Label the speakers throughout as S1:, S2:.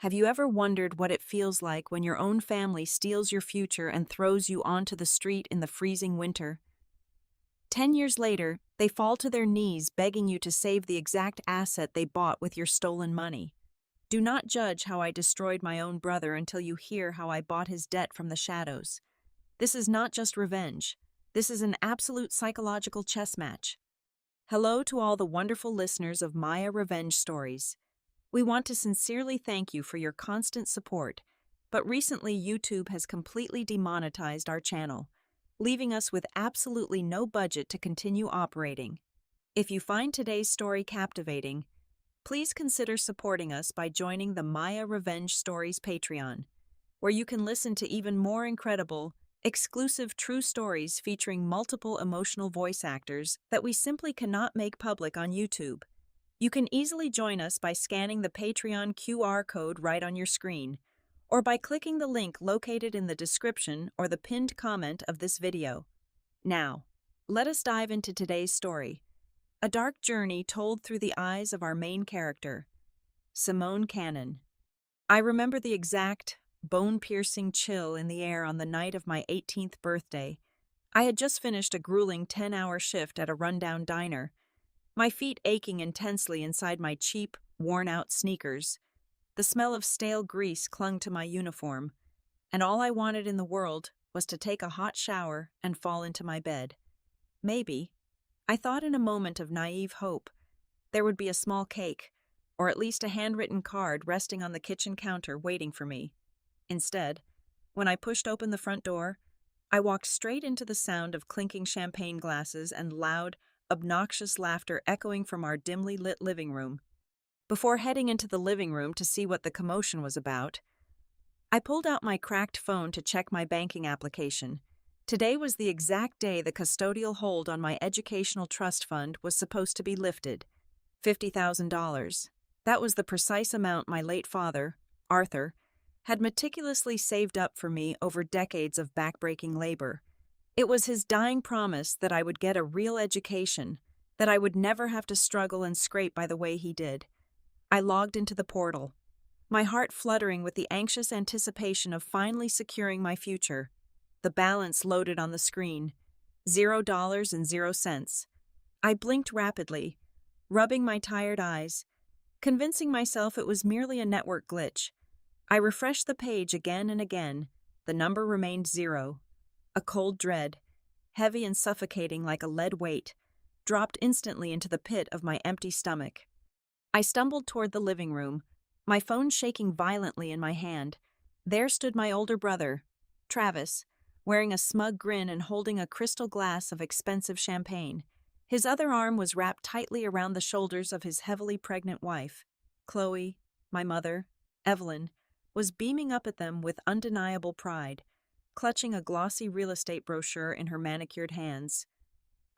S1: Have you ever wondered what it feels like when your own family steals your future and throws you onto the street in the freezing winter? 10 years later, they fall to their knees begging you to save the exact asset they bought with your stolen money. Do not judge how I destroyed my own brother until you hear how I bought his debt from the shadows. This is not just revenge. This is an absolute psychological chess match. Hello to all the wonderful listeners of Maya Revenge Stories. We want to sincerely thank you for your constant support, but recently YouTube has completely demonetized our channel, leaving us with absolutely no budget to continue operating. If you find today's story captivating, please consider supporting us by joining the Maya Revenge Stories Patreon, where you can listen to even more incredible, exclusive true stories featuring multiple emotional voice actors that we simply cannot make public on YouTube. You can easily join us by scanning the Patreon QR code right on your screen, or by clicking the link located in the description or the pinned comment of this video. Now, let us dive into today's story, a dark journey told through the eyes of our main character, Simone Cannon. I remember the exact, bone-piercing chill in the air on the night of my 18th birthday. I had just finished a grueling 10-hour shift at a rundown diner, my feet aching intensely inside my cheap, worn-out sneakers. The smell of stale grease clung to my uniform, and all I wanted in the world was to take a hot shower and fall into my bed. Maybe, I thought in a moment of naive hope, there would be a small cake, or at least a handwritten card resting on the kitchen counter waiting for me. Instead, when I pushed open the front door, I walked straight into the sound of clinking champagne glasses and loud, obnoxious laughter echoing from our dimly lit living room. Before heading into the living room to see what the commotion was about, I pulled out my cracked phone to check my banking application. Today was the exact day the custodial hold on my educational trust fund was supposed to be lifted. $50,000. That was the precise amount my late father, Arthur, had meticulously saved up for me over decades of backbreaking labor. It was his dying promise that I would get a real education, that I would never have to struggle and scrape by the way he did. I logged into the portal, my heart fluttering with the anxious anticipation of finally securing my future. The balance loaded on the screen, $0.00. I blinked rapidly, rubbing my tired eyes, convincing myself it was merely a network glitch. I refreshed the page again and again. The number remained 0. A cold dread, heavy and suffocating like a lead weight, dropped instantly into the pit of my empty stomach. I stumbled toward the living room, my phone shaking violently in my hand. There stood my older brother, Travis, wearing a smug grin and holding a crystal glass of expensive champagne. His other arm was wrapped tightly around the shoulders of his heavily pregnant wife. Chloe, my mother, Evelyn, was beaming up at them with undeniable pride, clutching a glossy real estate brochure in her manicured hands.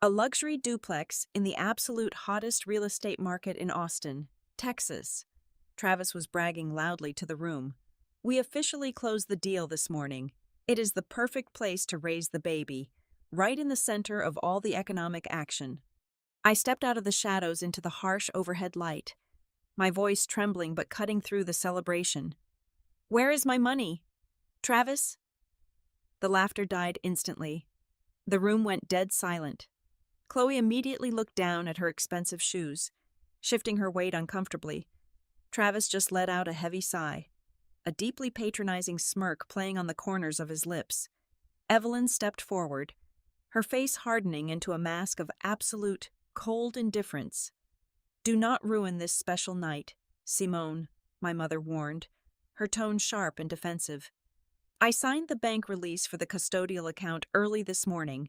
S1: A luxury duplex in the absolute hottest real estate market in Austin, Texas. Travis was bragging loudly to the room. We officially closed the deal this morning. It is the perfect place to raise the baby, right in the center of all the economic action. I stepped out of the shadows into the harsh overhead light, my voice trembling but cutting through the celebration. Where is my money? Travis? The laughter died instantly. The room went dead silent. Chloe immediately looked down at her expensive shoes, shifting her weight uncomfortably. Travis just let out a heavy sigh, a deeply patronizing smirk playing on the corners of his lips. Evelyn stepped forward, her face hardening into a mask of absolute, cold indifference. Do not ruin this special night, Simone, my mother warned, her tone sharp and defensive. I signed the bank release for the custodial account early this morning.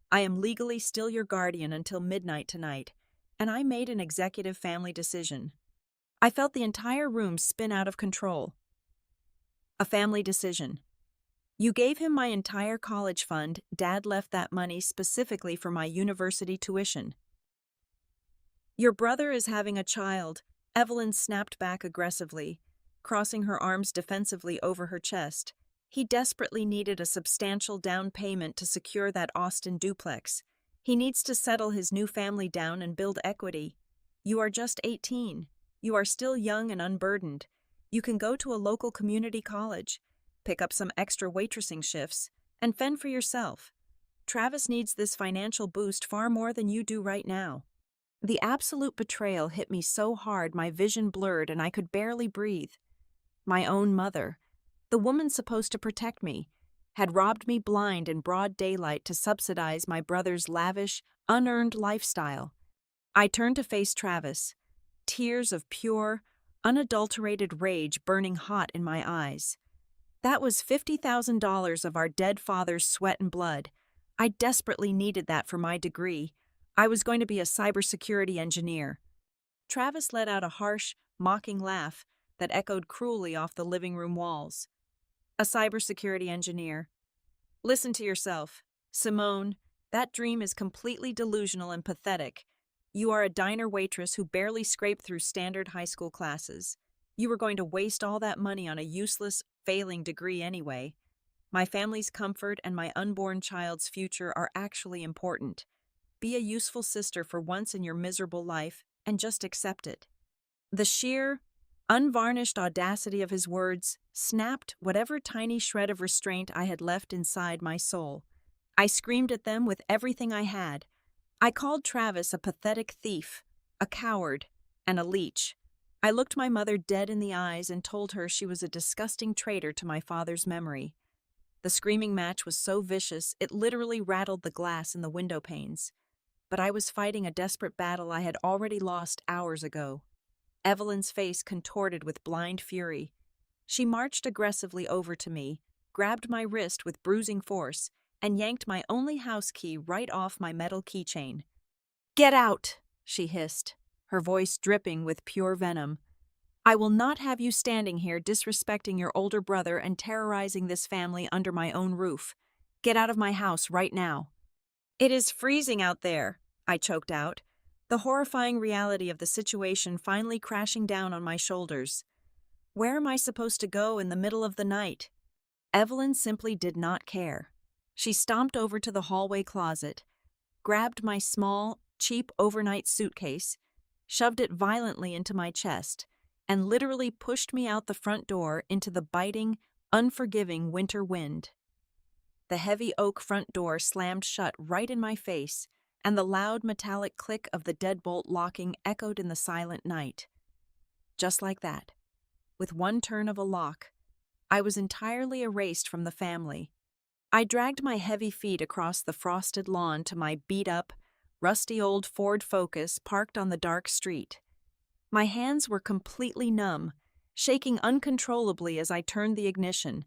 S1: I am legally still your guardian until midnight tonight, and I made an executive family decision. I felt the entire room spin out of control. A family decision. You gave him my entire college fund. Dad left that money specifically for my university tuition. Your brother is having a child, Evelyn snapped back aggressively, crossing her arms defensively over her chest. He desperately needed a substantial down payment to secure that Austin duplex. He needs to settle his new family down and build equity. You are just 18. You are still young and unburdened. You can go to a local community college, pick up some extra waitressing shifts, and fend for yourself. Travis needs this financial boost far more than you do right now. The absolute betrayal hit me so hard my vision blurred and I could barely breathe. My own mother, the woman supposed to protect me, had robbed me blind in broad daylight to subsidize my brother's lavish, unearned lifestyle. I turned to face Travis, tears of pure, unadulterated rage burning hot in my eyes. That was $50,000 of our dead father's sweat and blood. I desperately needed that for my degree. I was going to be a cybersecurity engineer. Travis let out a harsh, mocking laugh that echoed cruelly off the living room walls. A cybersecurity engineer. Listen to yourself. Simone, that dream is completely delusional and pathetic. You are a diner waitress who barely scraped through standard high school classes. You were going to waste all that money on a useless, failing degree anyway. My family's comfort and my unborn child's future are actually important. Be a useful sister for once in your miserable life and just accept it. The sheer, unvarnished audacity of his words snapped whatever tiny shred of restraint I had left inside my soul. I screamed at them with everything I had. I called Travis a pathetic thief, a coward, and a leech. I looked my mother dead in the eyes and told her she was a disgusting traitor to my father's memory. The screaming match was so vicious it literally rattled the glass in the window panes. But I was fighting a desperate battle I had already lost hours ago. Evelyn's face contorted with blind fury. She marched aggressively over to me, grabbed my wrist with bruising force, and yanked my only house key right off my metal keychain. "Get out!" she hissed, her voice dripping with pure venom. "I will not have you standing here disrespecting your older brother and terrorizing this family under my own roof. Get out of my house right now." "It is freezing out there," I choked out, the horrifying reality of the situation finally crashing down on my shoulders. Where am I supposed to go in the middle of the night? Evelyn simply did not care. She stomped over to the hallway closet, grabbed my small, cheap overnight suitcase, shoved it violently into my chest, and literally pushed me out the front door into the biting, unforgiving winter wind. The heavy oak front door slammed shut right in my face, and the loud metallic click of the deadbolt locking echoed in the silent night. Just like that, with one turn of a lock, I was entirely erased from the family. I dragged my heavy feet across the frosted lawn to my beat-up, rusty old Ford Focus parked on the dark street. My hands were completely numb, shaking uncontrollably as I turned the ignition,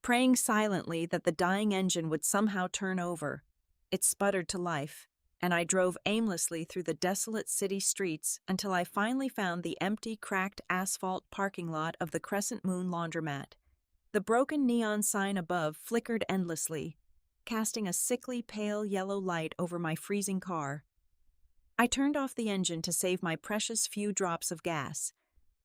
S1: praying silently that the dying engine would somehow turn over. It sputtered to life, and I drove aimlessly through the desolate city streets until I finally found the empty, cracked asphalt parking lot of the Crescent Moon laundromat. The broken neon sign above flickered endlessly, casting a sickly pale yellow light over my freezing car. I turned off the engine to save my precious few drops of gas,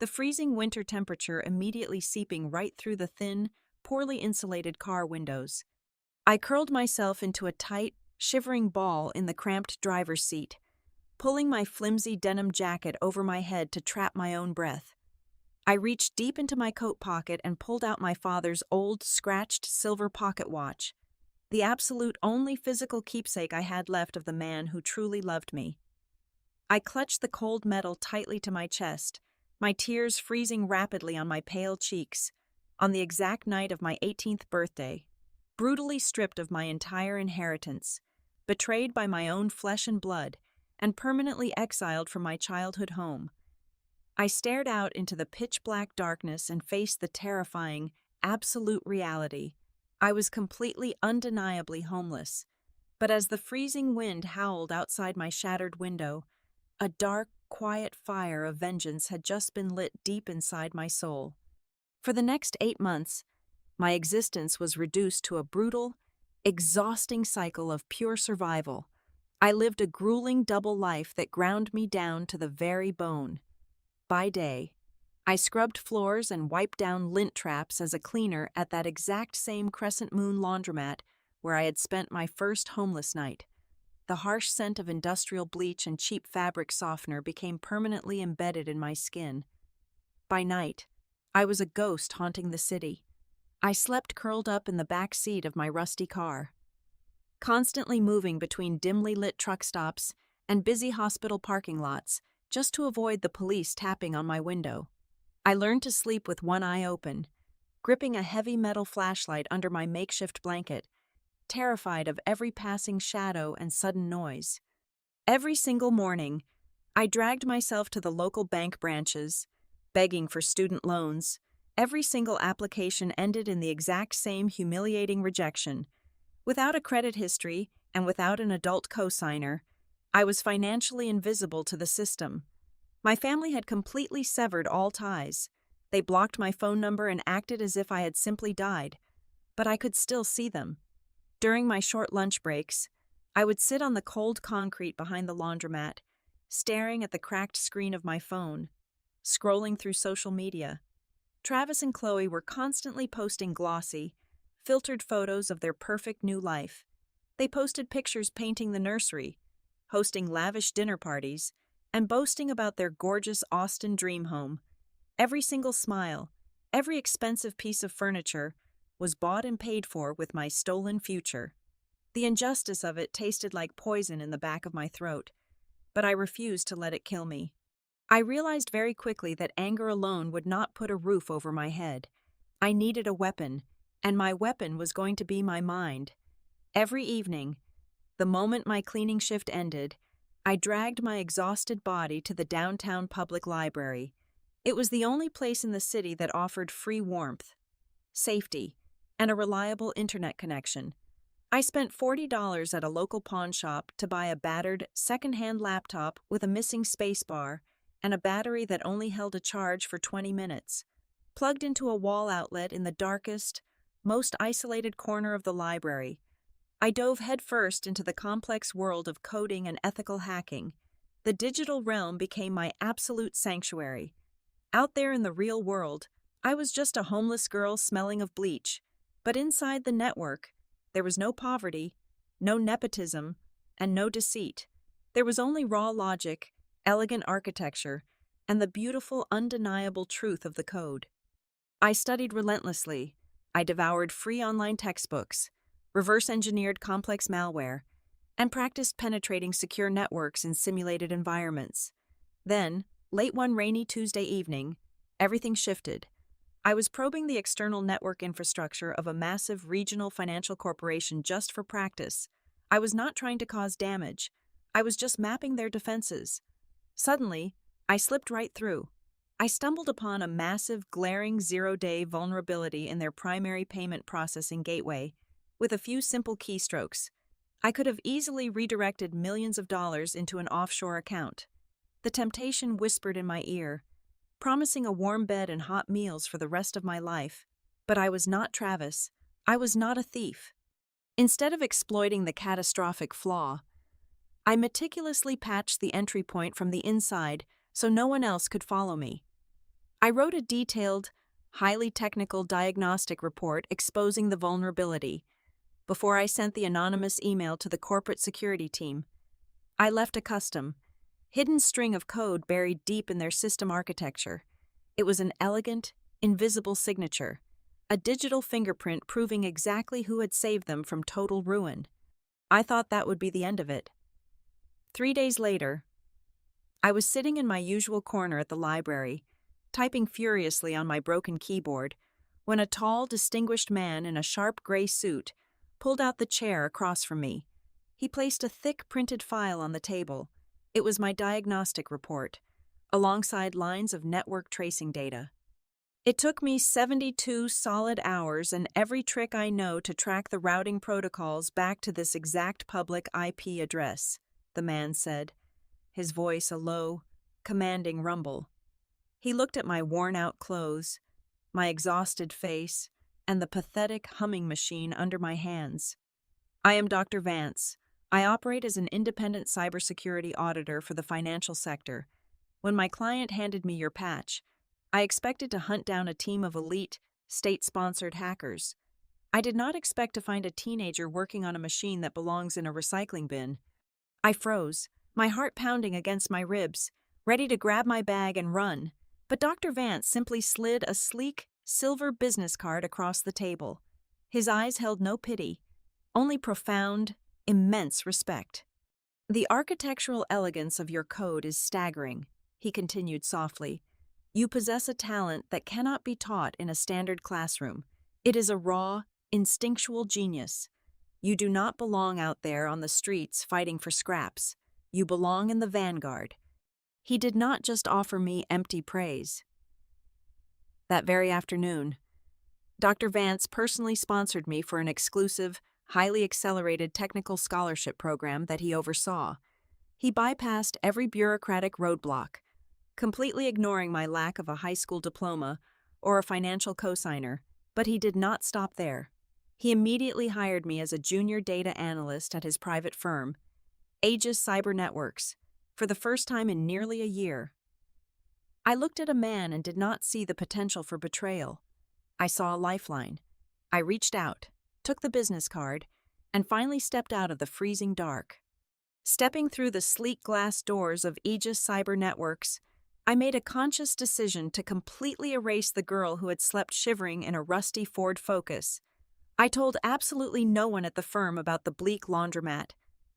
S1: the freezing winter temperature immediately seeping right through the thin, poorly insulated car windows. I curled myself into a tight, shivering ball in the cramped driver's seat, pulling my flimsy denim jacket over my head to trap my own breath. I reached deep into my coat pocket and pulled out my father's old, scratched silver pocket watch, the absolute only physical keepsake I had left of the man who truly loved me. I clutched the cold metal tightly to my chest, my tears freezing rapidly on my pale cheeks, on the exact night of my 18th birthday, brutally stripped of my entire inheritance, betrayed by my own flesh and blood, and permanently exiled from my childhood home. I stared out into the pitch-black darkness and faced the terrifying, absolute reality. I was completely, undeniably homeless. But as the freezing wind howled outside my shattered window, a dark, quiet fire of vengeance had just been lit deep inside my soul. For the next 8 months, my existence was reduced to a brutal, exhausting cycle of pure survival. I lived a grueling double life that ground me down to the very bone. By day, I scrubbed floors and wiped down lint traps as a cleaner at that exact same Crescent Moon laundromat where I had spent my first homeless night. The harsh scent of industrial bleach and cheap fabric softener became permanently embedded in my skin. By night, I was a ghost haunting the city. I slept curled up in the back seat of my rusty car, constantly moving between dimly lit truck stops and busy hospital parking lots just to avoid the police tapping on my window. I learned to sleep with one eye open, gripping a heavy metal flashlight under my makeshift blanket, terrified of every passing shadow and sudden noise. Every single morning, I dragged myself to the local bank branches, begging for student loans. Every single application ended in the exact same humiliating rejection. Without a credit history and without an adult cosigner, I was financially invisible to the system. My family had completely severed all ties. They blocked my phone number and acted as if I had simply died, but I could still see them. During my short lunch breaks, I would sit on the cold concrete behind the laundromat, staring at the cracked screen of my phone, scrolling through social media. Travis and Chloe were constantly posting glossy, filtered photos of their perfect new life. They posted pictures painting the nursery, hosting lavish dinner parties, and boasting about their gorgeous Austin dream home. Every single smile, every expensive piece of furniture, was bought and paid for with my stolen future. The injustice of it tasted like poison in the back of my throat, but I refused to let it kill me. I realized very quickly that anger alone would not put a roof over my head. I needed a weapon, and my weapon was going to be my mind. Every evening, the moment my cleaning shift ended, I dragged my exhausted body to the downtown public library. It was the only place in the city that offered free warmth, safety, and a reliable internet connection. I spent $40 at a local pawn shop to buy a battered, second-hand laptop with a missing spacebar and a battery that only held a charge for 20 minutes. Plugged into a wall outlet in the darkest, most isolated corner of the library, I dove headfirst into the complex world of coding and ethical hacking. The digital realm became my absolute sanctuary. Out there in the real world, I was just a homeless girl smelling of bleach. But inside the network, there was no poverty, no nepotism, and no deceit. There was only raw logic, elegant architecture, and the beautiful, undeniable truth of the code. I studied relentlessly. I devoured free online textbooks, reverse-engineered complex malware, and practiced penetrating secure networks in simulated environments. Then, late one rainy Tuesday evening, everything shifted. I was probing the external network infrastructure of a massive regional financial corporation just for practice. I was not trying to cause damage. I was just mapping their defenses. Suddenly, I slipped right through. I stumbled upon a massive, glaring zero-day vulnerability in their primary payment processing gateway. With a few simple keystrokes, I could have easily redirected millions of dollars into an offshore account. The temptation whispered in my ear, promising a warm bed and hot meals for the rest of my life. But I was not Travis. I was not a thief. Instead of exploiting the catastrophic flaw, I meticulously patched the entry point from the inside so no one else could follow me. I wrote a detailed, highly technical diagnostic report exposing the vulnerability. Before I sent the anonymous email to the corporate security team, I left a custom, hidden string of code buried deep in their system architecture. It was an elegant, invisible signature, a digital fingerprint proving exactly who had saved them from total ruin. I thought that would be the end of it. 3 days later, I was sitting in my usual corner at the library, typing furiously on my broken keyboard, when a tall, distinguished man in a sharp gray suit pulled out the chair across from me. He placed a thick printed file on the table. It was my diagnostic report, alongside lines of network tracing data. It took me 72 solid hours and every trick I know to track the routing protocols back to this exact public IP address, the man said, his voice a low, commanding rumble. He looked at my worn-out clothes, my exhausted face, and the pathetic humming machine under my hands. I am Dr. Vance. I operate as an independent cybersecurity auditor for the financial sector. When my client handed me your patch, I expected to hunt down a team of elite, state-sponsored hackers. I did not expect to find a teenager working on a machine that belongs in a recycling bin. I froze, my heart pounding against my ribs, ready to grab my bag and run. But Dr. Vance simply slid a sleek, silver business card across the table. His eyes held no pity, only profound, immense respect. "The architectural elegance of your code is staggering," he continued softly. "You possess a talent that cannot be taught in a standard classroom. It is a raw, instinctual genius. You do not belong out there on the streets fighting for scraps. You belong in the vanguard." He did not just offer me empty praise. That very afternoon, Dr. Vance personally sponsored me for an exclusive, highly accelerated technical scholarship program that he oversaw. He bypassed every bureaucratic roadblock, completely ignoring my lack of a high school diploma or a financial cosigner, but he did not stop there. He immediately hired me as a junior data analyst at his private firm, Aegis Cyber Networks, for the first time in nearly a year. I looked at a man and did not see the potential for betrayal. I saw a lifeline. I reached out, took the business card, and finally stepped out of the freezing dark. Stepping through the sleek glass doors of Aegis Cyber Networks, I made a conscious decision to completely erase the girl who had slept shivering in a rusty Ford Focus. I told absolutely no one at the firm about the bleak laundromat,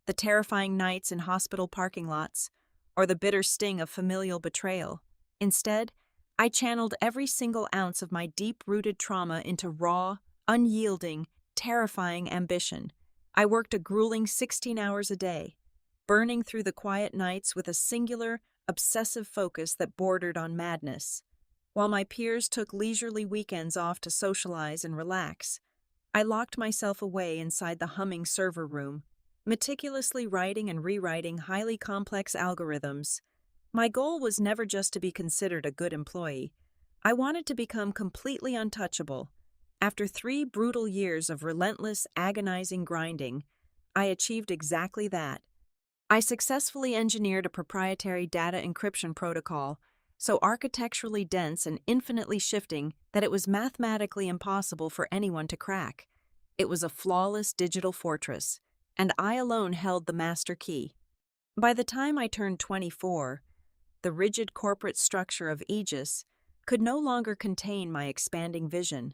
S1: the terrifying nights in hospital parking lots, or the bitter sting of familial betrayal. Instead, I channeled every single ounce of my deep-rooted trauma into raw, unyielding, terrifying ambition. I worked a grueling 16 hours a day, burning through the quiet nights with a singular, obsessive focus that bordered on madness. While my peers took leisurely weekends off to socialize and relax, I locked myself away inside the humming server room, meticulously writing and rewriting highly complex algorithms. My goal was never just to be considered a good employee. I wanted to become completely untouchable. After 3 brutal years of relentless, agonizing grinding, I achieved exactly that. I successfully engineered a proprietary data encryption protocol, so architecturally dense and infinitely shifting that it was mathematically impossible for anyone to crack. It was a flawless digital fortress, and I alone held the master key. By the time I turned 24, the rigid corporate structure of Aegis could no longer contain my expanding vision.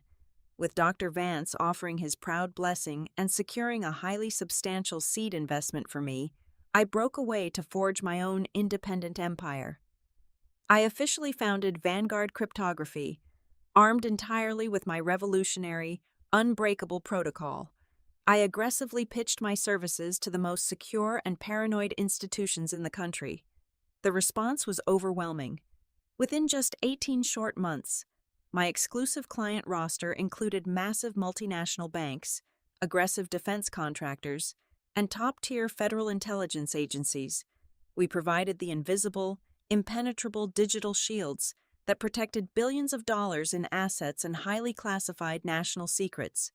S1: With Dr. Vance offering his proud blessing and securing a highly substantial seed investment for me, I broke away to forge my own independent empire. I officially founded Vanguard Cryptography, armed entirely with my revolutionary, unbreakable protocol. I aggressively pitched my services to the most secure and paranoid institutions in the country. The response was overwhelming. Within just 18 short months, my exclusive client roster included massive multinational banks, aggressive defense contractors, and top-tier federal intelligence agencies. We provided the invisible, impenetrable digital shields that protected billions of dollars in assets and highly classified national secrets.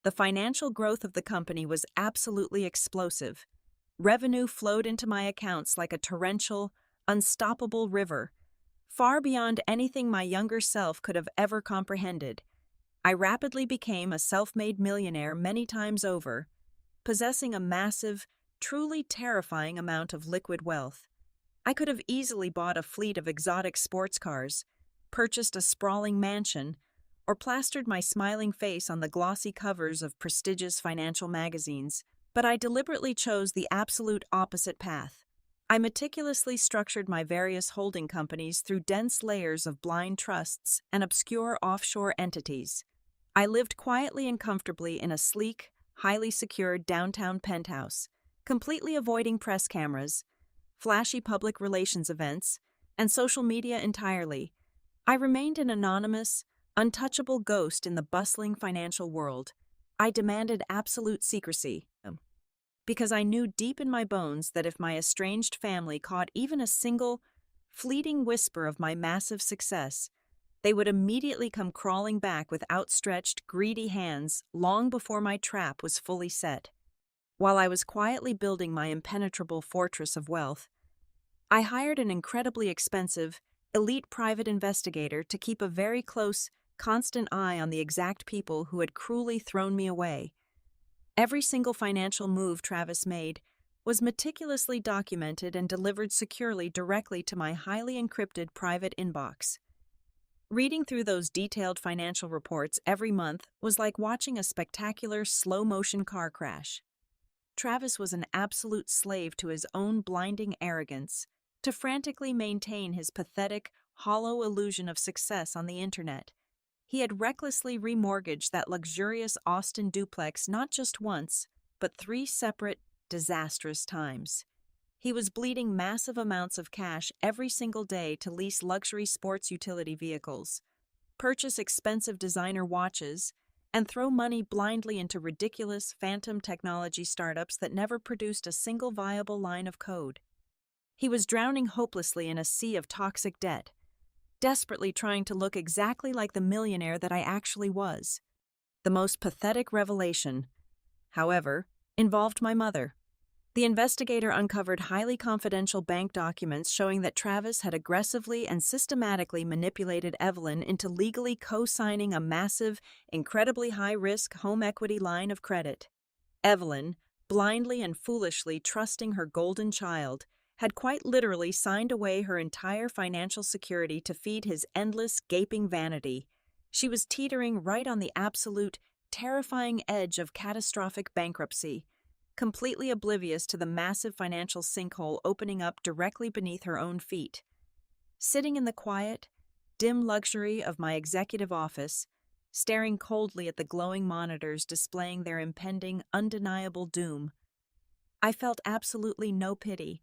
S1: The financial growth of the company was absolutely explosive. Revenue flowed into my accounts like a torrential, unstoppable river, far beyond anything my younger self could have ever comprehended. I rapidly became a self-made millionaire many times over, possessing a massive, truly terrifying amount of liquid wealth. I could have easily bought a fleet of exotic sports cars, purchased a sprawling mansion, or plastered my smiling face on the glossy covers of prestigious financial magazines, but I deliberately chose the absolute opposite path. I meticulously structured my various holding companies through dense layers of blind trusts and obscure offshore entities. I lived quietly and comfortably in a sleek, highly secured downtown penthouse, completely avoiding press cameras, flashy public relations events, and social media entirely. I remained an anonymous, untouchable ghost in the bustling financial world. I demanded absolute secrecy, because I knew deep in my bones that if my estranged family caught even a single, fleeting whisper of my massive success, they would immediately come crawling back with outstretched, greedy hands long before my trap was fully set. While I was quietly building my impenetrable fortress of wealth, I hired an incredibly expensive, elite private investigator to keep a very close, constant eye on the exact people who had cruelly thrown me away. Every single financial move Travis made was meticulously documented and delivered securely directly to my highly encrypted private inbox. Reading through those detailed financial reports every month was like watching a spectacular slow-motion car crash. Travis was an absolute slave to his own blinding arrogance, to frantically maintain his pathetic, hollow illusion of success on the internet. He had recklessly remortgaged that luxurious Austin duplex not just once, but three separate, disastrous times. He was bleeding massive amounts of cash every single day to lease luxury sports utility vehicles, purchase expensive designer watches, and throw money blindly into ridiculous phantom technology startups that never produced a single viable line of code. He was drowning hopelessly in a sea of toxic debt, desperately trying to look exactly like the millionaire that I actually was. The most pathetic revelation, however, involved my mother. The investigator uncovered highly confidential bank documents showing that Travis had aggressively and systematically manipulated Evelyn into legally co-signing a massive, incredibly high-risk home equity line of credit. Evelyn, blindly and foolishly trusting her golden child, had quite literally signed away her entire financial security to feed his endless, gaping vanity. She was teetering right on the absolute, terrifying edge of catastrophic bankruptcy, completely oblivious to the massive financial sinkhole opening up directly beneath her own feet. Sitting in the quiet, dim luxury of my executive office, staring coldly at the glowing monitors displaying their impending, undeniable doom, I felt absolutely no pity.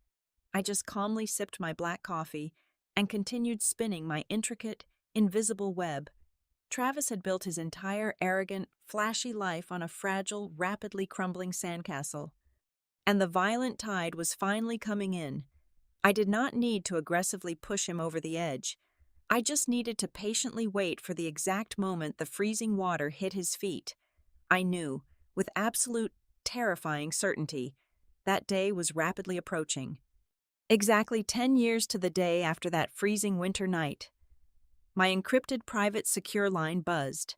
S1: I just calmly sipped my black coffee and continued spinning my intricate, invisible web. Travis had built his entire arrogant, flashy life on a fragile, rapidly crumbling sandcastle. And the violent tide was finally coming in. I did not need to aggressively push him over the edge. I just needed to patiently wait for the exact moment the freezing water hit his feet. I knew, with absolute, terrifying certainty, that day was rapidly approaching. Exactly 10 years to the day after that freezing winter night, my encrypted private secure line buzzed.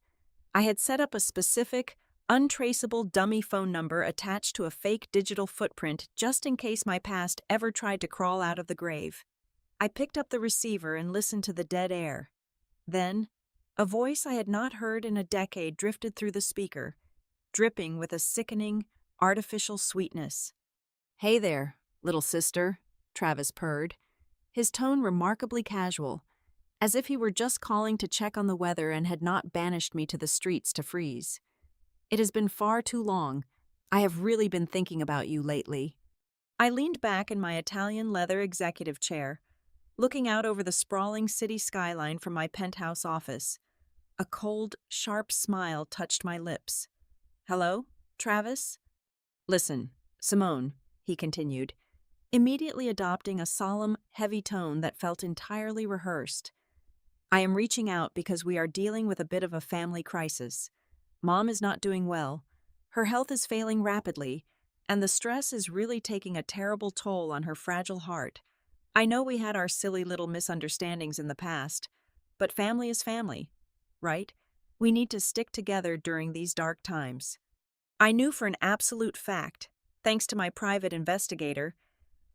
S1: I had set up a specific, untraceable dummy phone number attached to a fake digital footprint just in case my past ever tried to crawl out of the grave. I picked up the receiver and listened to the dead air. Then, a voice I had not heard in a decade drifted through the speaker, dripping with a sickening, artificial sweetness. "Hey there, little sister," Travis purred, his tone remarkably casual, as if he were just calling to check on the weather and had not banished me to the streets to freeze. "It has been far too long. I have really been thinking about you lately." I leaned back in my Italian leather executive chair, looking out over the sprawling city skyline from my penthouse office. A cold, sharp smile touched my lips. "Hello, Travis?" "Listen, Simone," he continued, immediately adopting a solemn, heavy tone that felt entirely rehearsed. "I am reaching out because we are dealing with a bit of a family crisis. Mom is not doing well. Her health is failing rapidly, and the stress is really taking a terrible toll on her fragile heart. I know we had our silly little misunderstandings in the past, but family is family, right? We need to stick together during these dark times." I knew for an absolute fact, thanks to my private investigator,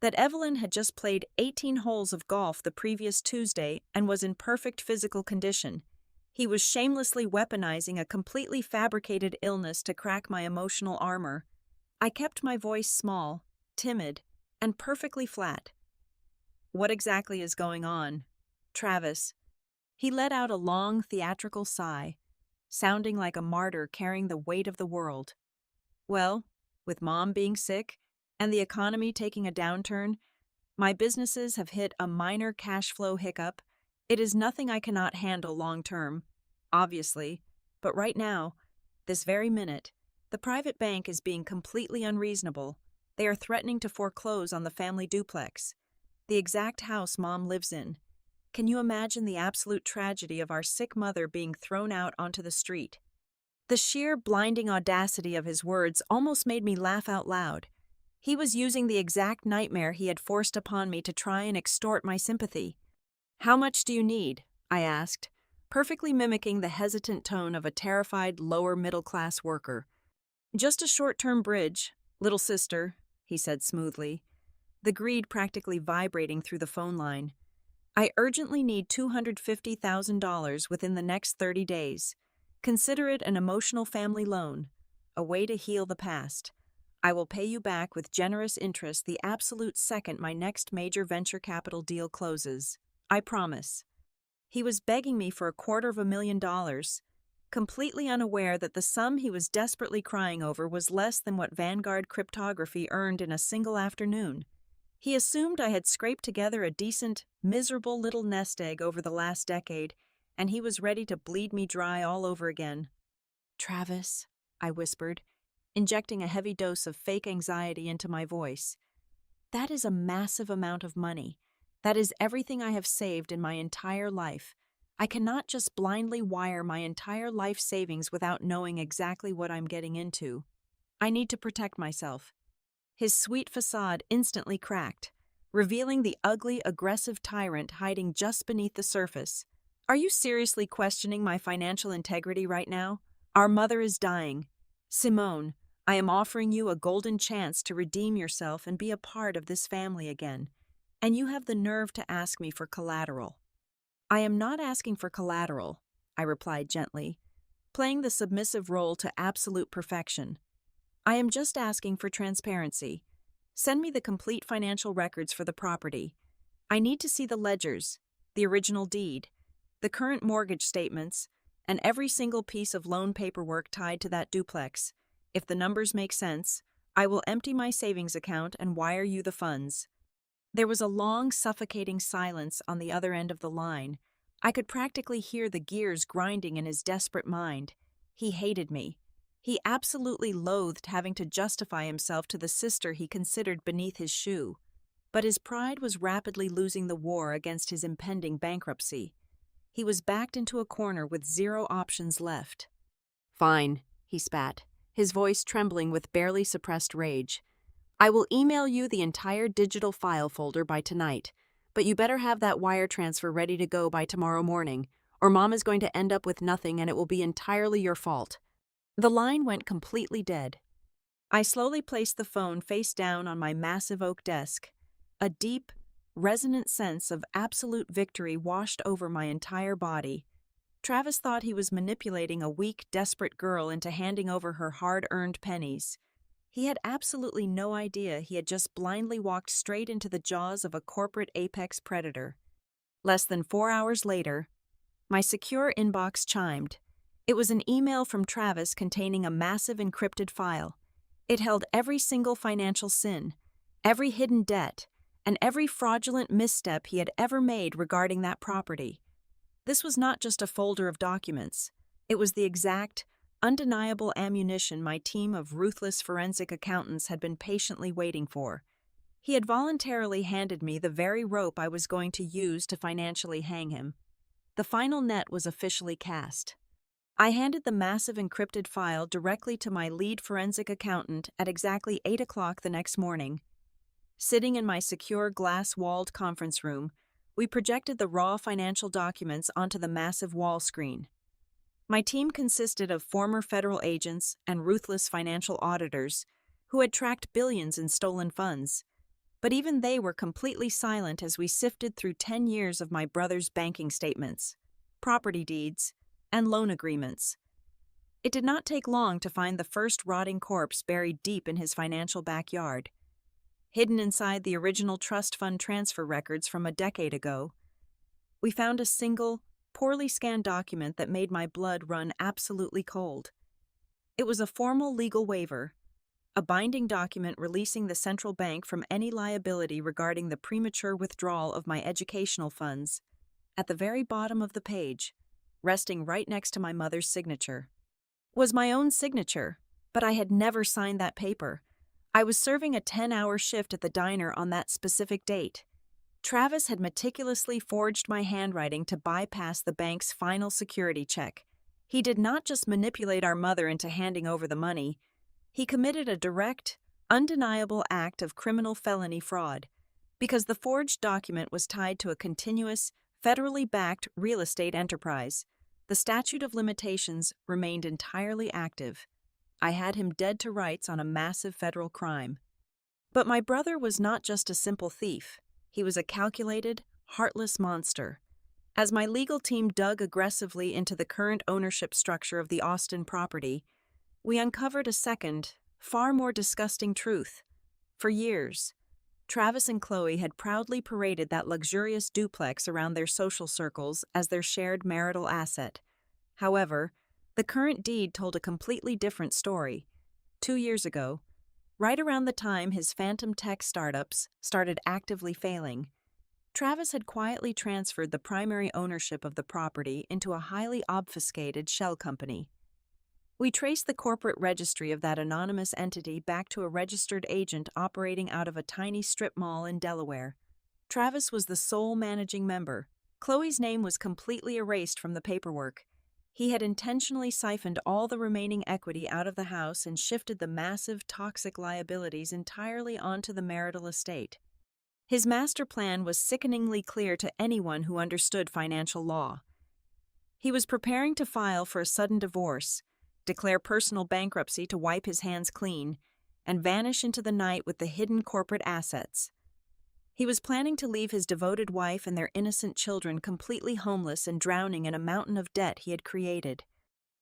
S1: that Evelyn had just played 18 holes of golf the previous Tuesday and was in perfect physical condition. He was shamelessly weaponizing a completely fabricated illness to crack my emotional armor. I kept my voice small, timid, and perfectly flat. "What exactly is going on, Travis?" He let out a long, theatrical sigh, sounding like a martyr carrying the weight of the world. "Well, with Mom being sick and the economy taking a downturn, my businesses have hit a minor cash flow hiccup. It is nothing I cannot handle long term, obviously, but right now, this very minute, the private bank is being completely unreasonable. They are threatening to foreclose on the family duplex, the exact house Mom lives in. Can you imagine the absolute tragedy of our sick mother being thrown out onto the street?" The sheer blinding audacity of his words almost made me laugh out loud. He was using the exact nightmare he had forced upon me to try and extort my sympathy. "How much do you need?" I asked, perfectly mimicking the hesitant tone of a terrified lower-middle-class worker. "Just a short-term bridge, little sister," he said smoothly, the greed practically vibrating through the phone line. I urgently need $250,000 within the next 30 days. Consider it an emotional family loan, a way to heal the past. I will pay you back with generous interest the absolute second my next major venture capital deal closes. I promise. He was begging me for $250,000, completely unaware that the sum he was desperately crying over was less than what Vanguard Cryptography earned in a single afternoon. He assumed I had scraped together a decent, miserable little nest egg over the last decade, and he was ready to bleed me dry all over again. "Travis," I whispered, injecting a heavy dose of fake anxiety into my voice. "That is a massive amount of money. That is everything I have saved in my entire life. I cannot just blindly wire my entire life savings without knowing exactly what I'm getting into. I need to protect myself." His sweet facade instantly cracked, revealing the ugly, aggressive tyrant hiding just beneath the surface. "Are you seriously questioning my financial integrity right now? Our mother is dying. Simone, I am offering you a golden chance to redeem yourself and be a part of this family again. And you have the nerve to ask me for collateral." "I am not asking for collateral," I replied gently, playing the submissive role to absolute perfection. "I am just asking for transparency. Send me the complete financial records for the property. I need to see the ledgers, the original deed, the current mortgage statements, and every single piece of loan paperwork tied to that duplex. If the numbers make sense, I will empty my savings account and wire you the funds." There was a long, suffocating silence on the other end of the line. I could practically hear the gears grinding in his desperate mind. He hated me. He absolutely loathed having to justify himself to the sister he considered beneath his shoe. But his pride was rapidly losing the war against his impending bankruptcy. He was backed into a corner with zero options left. "Fine," he spat, his voice trembling with barely suppressed rage. "I will email you the entire digital file folder by tonight, but you better have that wire transfer ready to go by tomorrow morning, or Mom is going to end up with nothing and it will be entirely your fault." The line went completely dead. I slowly placed the phone face down on my massive oak desk. A deep, resonant sense of absolute victory washed over my entire body. Travis thought he was manipulating a weak, desperate girl into handing over her hard-earned pennies. He had absolutely no idea he had just blindly walked straight into the jaws of a corporate apex predator. Less than 4 hours later, my secure inbox chimed. It was an email from Travis containing a massive encrypted file. It held every single financial sin, every hidden debt, and every fraudulent misstep he had ever made regarding that property. This was not just a folder of documents. It was the exact, undeniable ammunition my team of ruthless forensic accountants had been patiently waiting for. He had voluntarily handed me the very rope I was going to use to financially hang him. The final net was officially cast. I handed the massive encrypted file directly to my lead forensic accountant at exactly 8 o'clock the next morning. Sitting in my secure glass-walled conference room, we projected the raw financial documents onto the massive wall screen. My team consisted of former federal agents and ruthless financial auditors who had tracked billions in stolen funds. But even they were completely silent as we sifted through 10 years of my brother's banking statements, property deeds, and loan agreements. It did not take long to find the first rotting corpse buried deep in his financial backyard. Hidden inside the original trust fund transfer records from a decade ago, we found a single, poorly scanned document that made my blood run absolutely cold. It was a formal legal waiver, a binding document releasing the central bank from any liability regarding the premature withdrawal of my educational funds. At the very bottom of the page, resting right next to my mother's signature, was my own signature, but I had never signed that paper. I was serving a 10-hour shift at the diner on that specific date. Travis had meticulously forged my handwriting to bypass the bank's final security check. He did not just manipulate our mother into handing over the money. He committed a direct, undeniable act of criminal felony fraud, because the forged document was tied to a continuous, federally backed real estate enterprise. The statute of limitations remained entirely active. I had him dead to rights on a massive federal crime. But my brother was not just a simple thief. He was a calculated, heartless monster. As my legal team dug aggressively into the current ownership structure of the Austin property, we uncovered a second, far more disgusting truth. For years, Travis and Chloe had proudly paraded that luxurious duplex around their social circles as their shared marital asset. However, the current deed told a completely different story. 2 years ago, right around the time his phantom tech startups started actively failing, Travis had quietly transferred the primary ownership of the property into a highly obfuscated shell company. We traced the corporate registry of that anonymous entity back to a registered agent operating out of a tiny strip mall in Delaware. Travis was the sole managing member. Chloe's name was completely erased from the paperwork. He had intentionally siphoned all the remaining equity out of the house and shifted the massive, toxic liabilities entirely onto the marital estate. His master plan was sickeningly clear to anyone who understood financial law. He was preparing to file for a sudden divorce, declare personal bankruptcy to wipe his hands clean, and vanish into the night with the hidden corporate assets. He was planning to leave his devoted wife and their innocent children completely homeless and drowning in a mountain of debt he had created.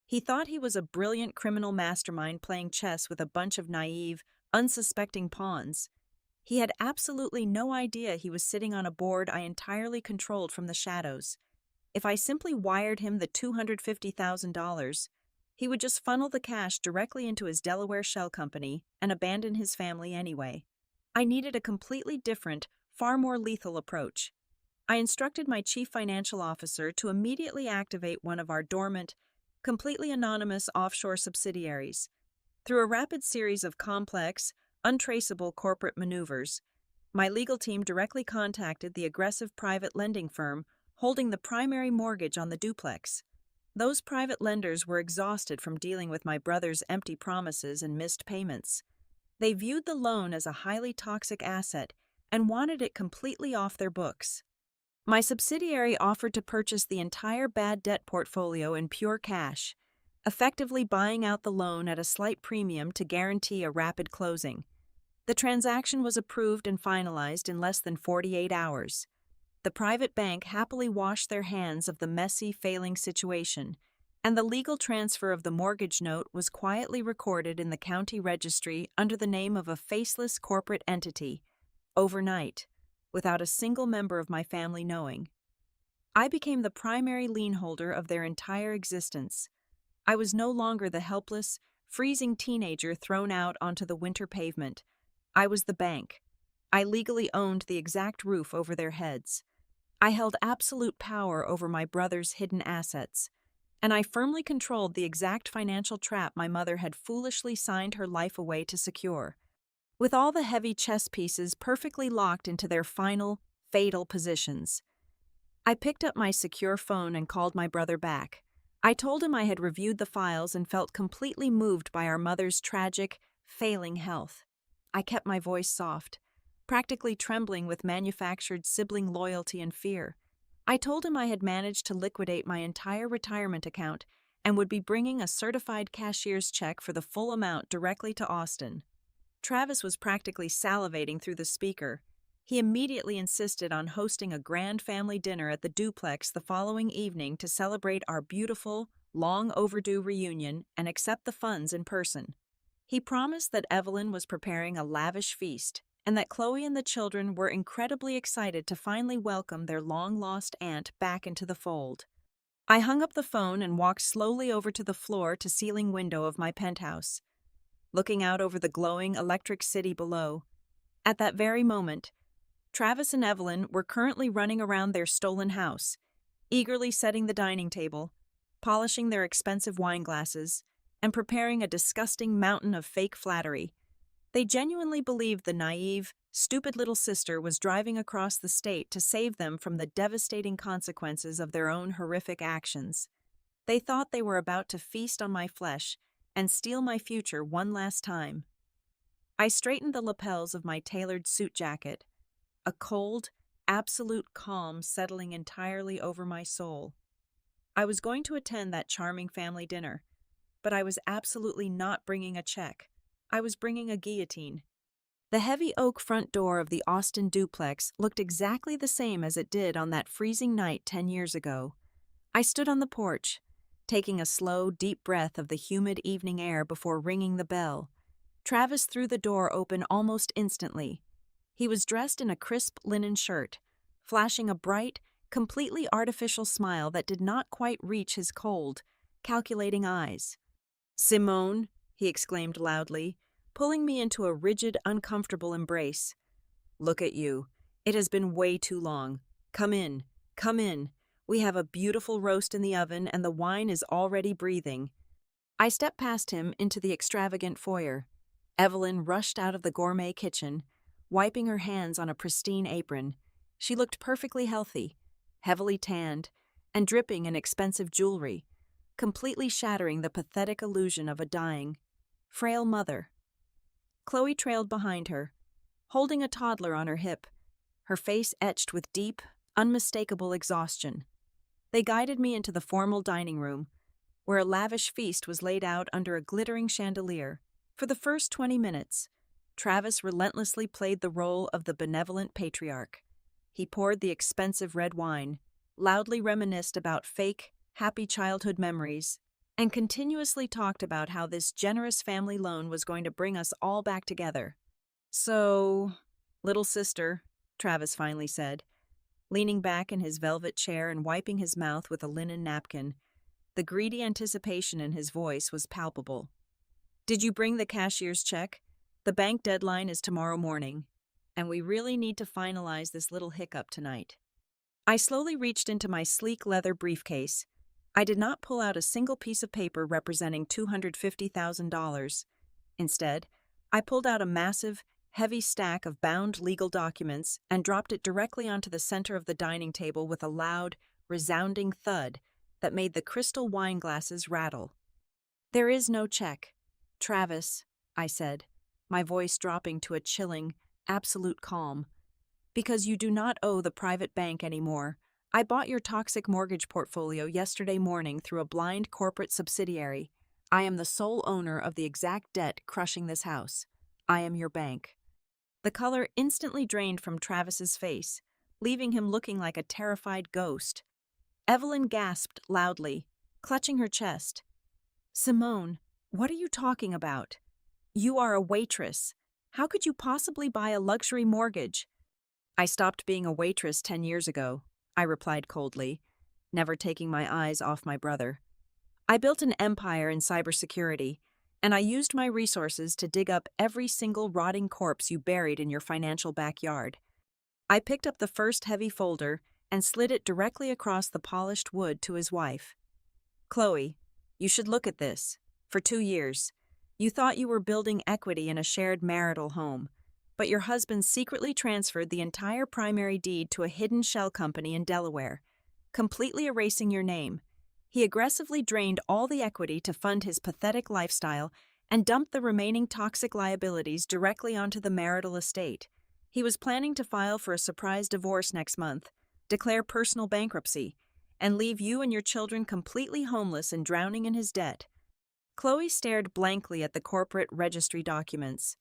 S1: He thought he was a brilliant criminal mastermind playing chess with a bunch of naive, unsuspecting pawns. He had absolutely no idea he was sitting on a board I entirely controlled from the shadows. If I simply wired him the $250,000, he would just funnel the cash directly into his Delaware shell company and abandon his family anyway. I needed a completely different, far more lethal approach. I instructed my chief financial officer to immediately activate one of our dormant, completely anonymous offshore subsidiaries. Through a rapid series of complex, untraceable corporate maneuvers, my legal team directly contacted the aggressive private lending firm holding the primary mortgage on the duplex. Those private lenders were exhausted from dealing with my brother's empty promises and missed payments. They viewed the loan as a highly toxic asset and wanted it completely off their books. My subsidiary offered to purchase the entire bad debt portfolio in pure cash, effectively buying out the loan at a slight premium to guarantee a rapid closing. The transaction was approved and finalized in less than 48 hours. The private bank happily washed their hands of the messy, failing situation, and the legal transfer of the mortgage note was quietly recorded in the county registry under the name of a faceless corporate entity, overnight, without a single member of my family knowing. I became the primary lien holder of their entire existence. I was no longer the helpless, freezing teenager thrown out onto the winter pavement. I was the bank. I legally owned the exact roof over their heads. I held absolute power over my brother's hidden assets, and I firmly controlled the exact financial trap my mother had foolishly signed her life away to secure. With all the heavy chess pieces perfectly locked into their final, fatal positions, I picked up my secure phone and called my brother back. I told him I had reviewed the files and felt completely moved by our mother's tragic, failing health. I kept my voice soft, practically trembling with manufactured sibling loyalty and fear. I told him I had managed to liquidate my entire retirement account and would be bringing a certified cashier's check for the full amount directly to Austin. Travis was practically salivating through the speaker. He immediately insisted on hosting a grand family dinner at the duplex the following evening to celebrate our beautiful, long-overdue reunion and accept the funds in person. He promised that Evelyn was preparing a lavish feast, and that Chloe and the children were incredibly excited to finally welcome their long-lost aunt back into the fold. I hung up the phone and walked slowly over to the floor-to-ceiling window of my penthouse, looking out over the glowing electric city below. At that very moment, Travis and Evelyn were currently running around their stolen house, eagerly setting the dining table, polishing their expensive wine glasses, and preparing a disgusting mountain of fake flattery. They genuinely believed the naive, stupid little sister was driving across the state to save them from the devastating consequences of their own horrific actions. They thought they were about to feast on my flesh and steal my future one last time. I straightened the lapels of my tailored suit jacket, a cold, absolute calm settling entirely over my soul. I was going to attend that charming family dinner, but I was absolutely not bringing a check. I was bringing a guillotine. The heavy oak front door of the Austin duplex looked exactly the same as it did on that freezing night 10 years ago. I stood on the porch, taking a slow, deep breath of the humid evening air before ringing the bell. Travis threw the door open almost instantly. He was dressed in a crisp linen shirt, flashing a bright, completely artificial smile that did not quite reach his cold, calculating eyes. "Simone," he exclaimed loudly, pulling me into a rigid, uncomfortable embrace. "Look at you. It has been way too long. Come in, come in. We have a beautiful roast in the oven and the wine is already breathing." I stepped past him into the extravagant foyer. Evelyn rushed out of the gourmet kitchen, wiping her hands on a pristine apron. She looked perfectly healthy, heavily tanned, and dripping in expensive jewelry, completely shattering the pathetic illusion of a dying, frail mother. Chloe trailed behind her, holding a toddler on her hip, her face etched with deep, unmistakable exhaustion. They guided me into the formal dining room, where a lavish feast was laid out under a glittering chandelier. For the first 20 minutes, Travis relentlessly played the role of the benevolent patriarch. He poured the expensive red wine, loudly reminisced about fake, happy childhood memories, and continuously talked about how this generous family loan was going to bring us all back together. "So, little sister," Travis finally said, leaning back in his velvet chair and wiping his mouth with a linen napkin. The greedy anticipation in his voice was palpable. "Did you bring the cashier's check? The bank deadline is tomorrow morning, and we really need to finalize this little hiccup tonight." I slowly reached into my sleek leather briefcase. I did not pull out a single piece of paper representing $250,000. Instead, I pulled out a massive, heavy stack of bound legal documents and dropped it directly onto the center of the dining table with a loud, resounding thud that made the crystal wine glasses rattle. "There is no check, Travis," I said, my voice dropping to a chilling, absolute calm. "Because you do not owe the private bank anymore. I bought your toxic mortgage portfolio yesterday morning through a blind corporate subsidiary. I am the sole owner of the exact debt crushing this house. I am your bank." The color instantly drained from Travis's face, leaving him looking like a terrified ghost. Evelyn gasped loudly, clutching her chest. "Simone, what are you talking about? You are a waitress. How could you possibly buy a luxury mortgage?" "I stopped being a waitress 10 years ago," I replied coldly, never taking my eyes off my brother. "I built an empire in cybersecurity, and I used my resources to dig up every single rotting corpse you buried in your financial backyard." I picked up the first heavy folder and slid it directly across the polished wood to his wife. "Chloe, you should look at this. For 2 years, you thought you were building equity in a shared marital home, but your husband secretly transferred the entire primary deed to a hidden shell company in Delaware, completely erasing your name. He aggressively drained all the equity to fund his pathetic lifestyle and dumped the remaining toxic liabilities directly onto the marital estate. He was planning to file for a surprise divorce next month, declare personal bankruptcy, and leave you and your children completely homeless and drowning in his debt." Chloe stared blankly at the corporate registry documents,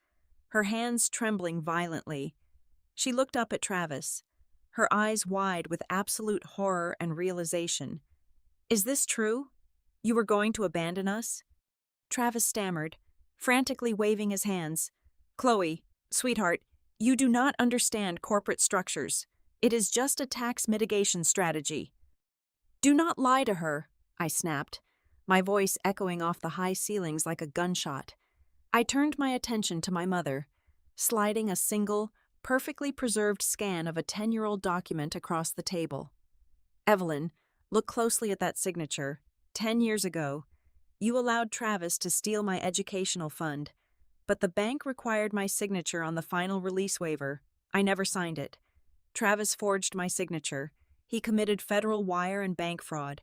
S1: her hands trembling violently. She looked up at Travis, her eyes wide with absolute horror and realization. "Is this true? You were going to abandon us?" Travis stammered, frantically waving his hands. "Chloe, sweetheart, you do not understand corporate structures. It is just a tax mitigation strategy." "Do not lie to her," I snapped, my voice echoing off the high ceilings like a gunshot. I turned my attention to my mother, sliding a single, perfectly preserved scan of a 10-year-old document across the table. "Evelyn, look closely at that signature. 10 years ago, you allowed Travis to steal my educational fund, but the bank required my signature on the final release waiver. I never signed it. Travis forged my signature. He committed federal wire and bank fraud,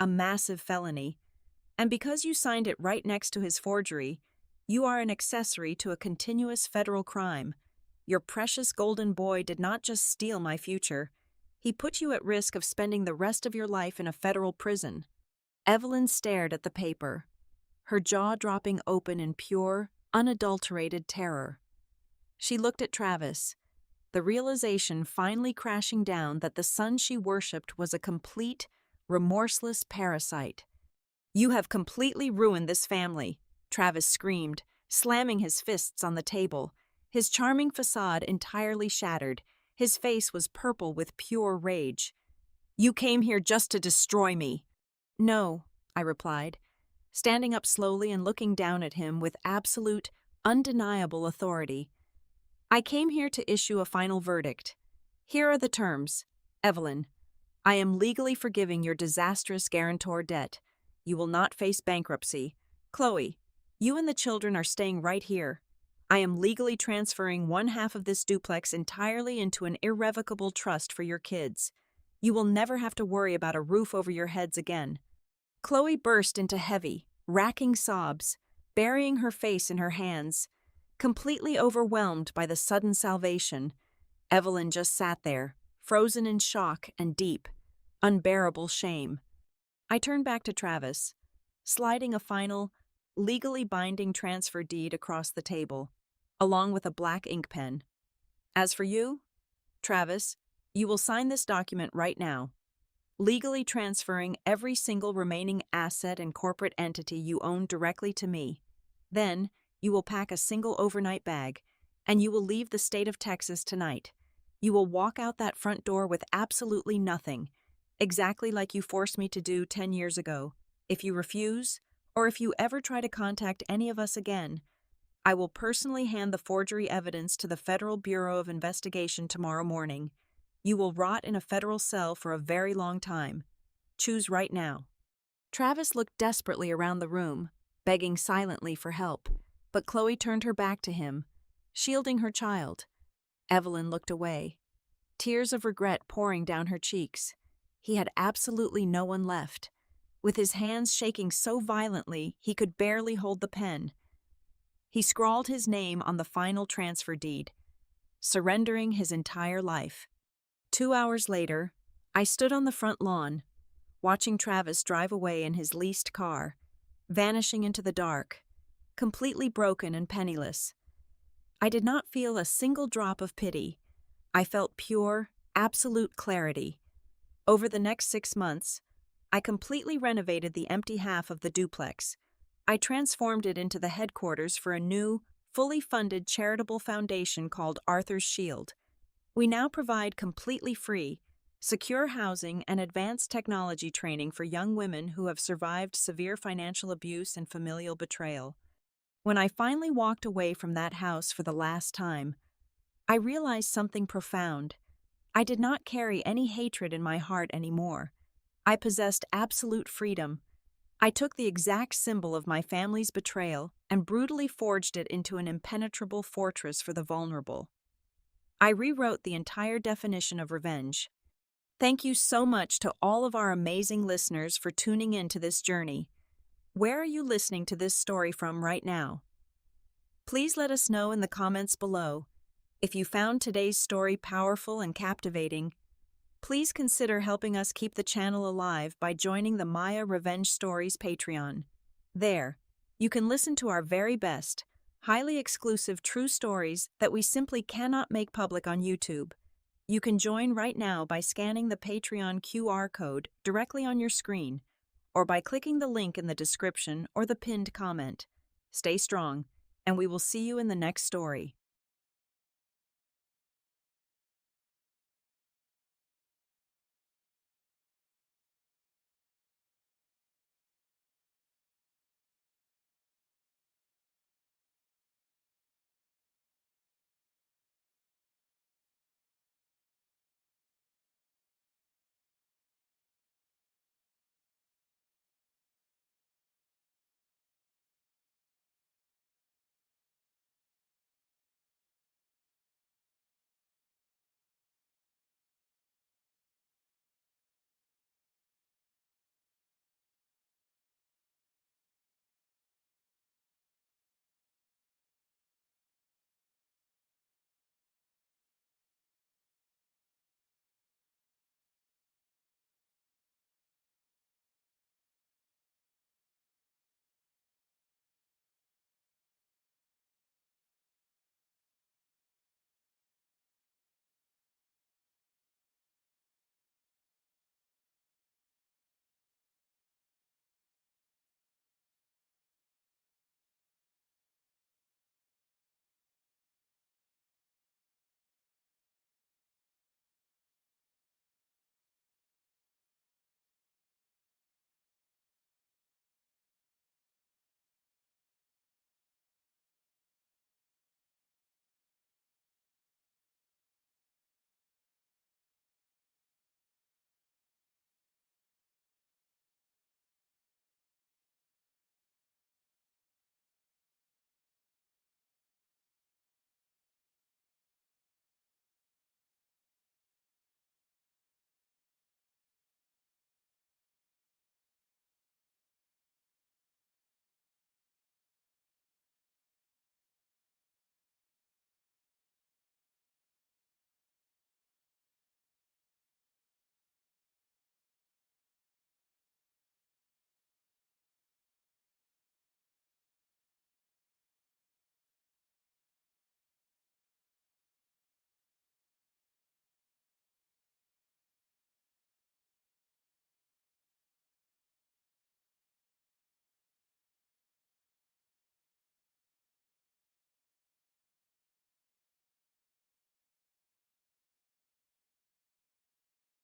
S1: a massive felony. And because you signed it right next to his forgery, you are an accessory to a continuous federal crime. Your precious golden boy did not just steal my future. He put you at risk of spending the rest of your life in a federal prison." Evelyn stared at the paper, her jaw dropping open in pure, unadulterated terror. She looked at Travis, the realization finally crashing down that the son she worshipped was a complete, remorseless parasite. "You have completely ruined this family," Travis screamed, slamming his fists on the table. His charming facade entirely shattered. His face was purple with pure rage. "You came here just to destroy me." "No," I replied, standing up slowly and looking down at him with absolute, undeniable authority. "I came here to issue a final verdict. Here are the terms. Evelyn, I am legally forgiving your disastrous guarantor debt. You will not face bankruptcy. Chloe, you and the children are staying right here. I am legally transferring one half of this duplex entirely into an irrevocable trust for your kids. You will never have to worry about a roof over your heads again." Chloe burst into heavy, racking sobs, burying her face in her hands. Completely overwhelmed by the sudden salvation, Evelyn just sat there, frozen in shock and deep, unbearable shame. I turned back to Travis, sliding a final, legally binding transfer deed across the table, along with a black ink pen. "As for you, Travis, you will sign this document right now, legally transferring every single remaining asset and corporate entity you own directly to me. Then, you will pack a single overnight bag, and you will leave the state of Texas tonight. You will walk out that front door with absolutely nothing, exactly like you forced me to do 10 years ago. If you refuse, or if you ever try to contact any of us again, I will personally hand the forgery evidence to the Federal Bureau of Investigation tomorrow morning. You will rot in a federal cell for a very long time. Choose right now." Travis looked desperately around the room, begging silently for help, but Chloe turned her back to him, shielding her child. Evelyn looked away, tears of regret pouring down her cheeks. He had absolutely no one left. With his hands shaking so violently he could barely hold the pen. He scrawled his name on the final transfer deed, surrendering his entire life. 2 hours later, I stood on the front lawn, watching Travis drive away in his leased car, vanishing into the dark, completely broken and penniless. I did not feel a single drop of pity. I felt pure, absolute clarity. Over the next 6 months, I completely renovated the empty half of the duplex. I transformed it into the headquarters for a new, fully funded charitable foundation called Arthur's Shield. We now provide completely free, secure housing and advanced technology training for young women who have survived severe financial abuse and familial betrayal. When I finally walked away from that house for the last time, I realized something profound. I did not carry any hatred in my heart anymore. I possessed absolute freedom. I took the exact symbol of my family's betrayal and brutally forged it into an impenetrable fortress for the vulnerable. I rewrote the entire definition of revenge. Thank you so much to all of our amazing listeners for tuning in to this journey. Where are you listening to this story from right now? Please let us know in the comments below. If you found today's story powerful and captivating, please consider helping us keep the channel alive by joining the Maya Revenge Stories Patreon. There, you can listen to our very best, highly exclusive true stories that we simply cannot make public on YouTube. You can join right now by scanning the Patreon QR code directly on your screen, or by clicking the link in the description or the pinned comment. Stay strong, and we will see you in the next story.